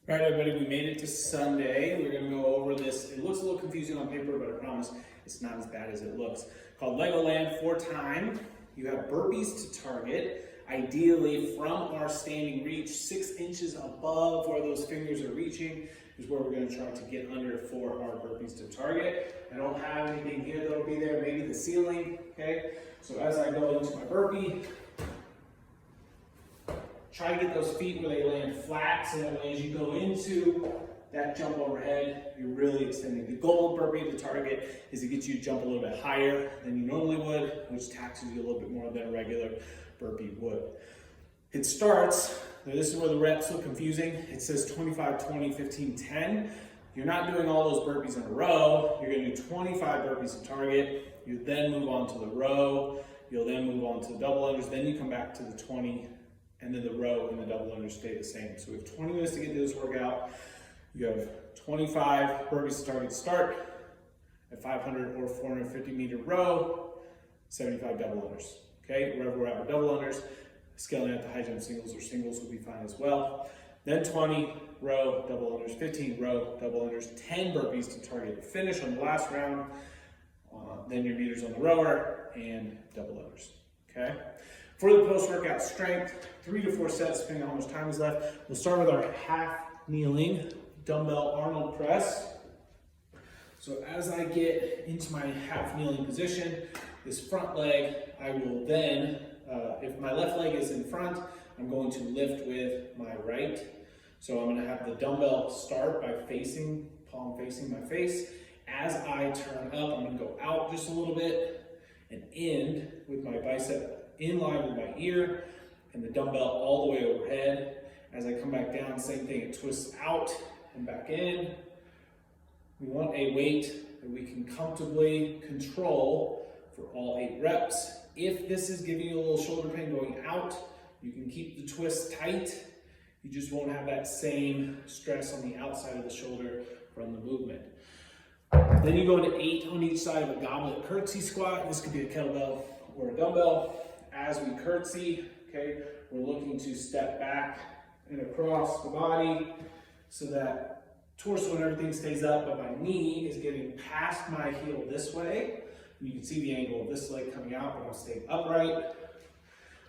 All right, everybody, we made it to Sunday. We're going to go over this. It looks a little confusing on paper, but I promise it's not as bad as it looks. Called Legoland 4-time. You have burpees to target, ideally from our standing reach, 6 inches above where those fingers are reaching is where we're going to try to get under for our burpees to target. I don't have anything here that'll be there, maybe the ceiling, okay? So as I go into my burpee, try to get those feet where they land flat, so that way as you go into that jump overhead, you're really extending. The goal of burpee to target is to get you to jump a little bit higher than you normally would, which taxes you a little bit more than a regular burpee would. It starts, this is where the reps look confusing. It says 25, 20, 15, 10. You're not doing all those burpees in a row. You're gonna do 25 burpees to target. You then move on to the row. You'll then move on to the double unders. Then you come back to the 20, and then the row and the double unders stay the same. So we have 20 minutes to get to this workout. You have 25 burpees to target start at 500 or 450 meter row, 75 double unders. Okay, wherever we're at with double unders, scaling at the high jump singles or singles will be fine as well. Then 20 row, double unders, 15 row, double unders, 10 burpees to target finish on the last round. Then your meters on the rower and double unders. Okay. For the post-workout strength, 3 to 4 sets, depending on how much time is left. We'll start with our half kneeling dumbbell Arnold press. So as I get into my half kneeling position, this front leg, I will then, if my left leg is in front, I'm going to lift with my right. So I'm gonna have the dumbbell start by palm facing my face. As I turn up, I'm gonna go out just a little bit and end with my bicep in line with my ear and the dumbbell all the way overhead. As I come back down, same thing, it twists out and back in. We want a weight that we can comfortably control for all 8 reps. If this is giving you a little shoulder pain going out, you can keep the twist tight. You just won't have that same stress on the outside of the shoulder from the movement. Then you go into 8 on each side of a goblet curtsy squat. This could be a kettlebell or a dumbbell. As we curtsy, okay, we're looking to step back and across the body so that torso and everything stays up, but my knee is getting past my heel this way. You can see the angle of this leg coming out, but I'm staying upright.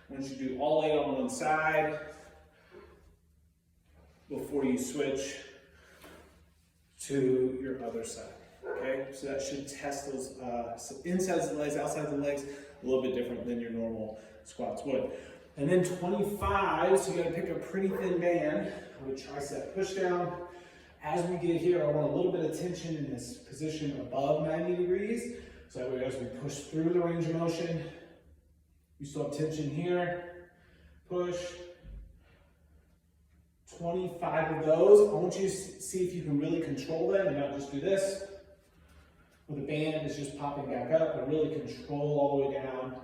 Once you do all 8 on one side, before you switch to your other side. Okay, so that should test those insides of the legs, outside of the legs, a little bit different than your normal squats would. And then 25, so you gotta pick a pretty thin band with tricep push down. As we get here, I want a little bit of tension in this position above 90 degrees. So that way as we push through the range of motion, you still have tension here, push. 25 of those. I want you to see if you can really control them and not just do this. Where the band is just popping back up, but really control all the way down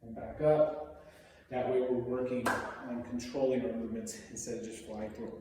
and back up. That way we're working on controlling our movements instead of just flying through them.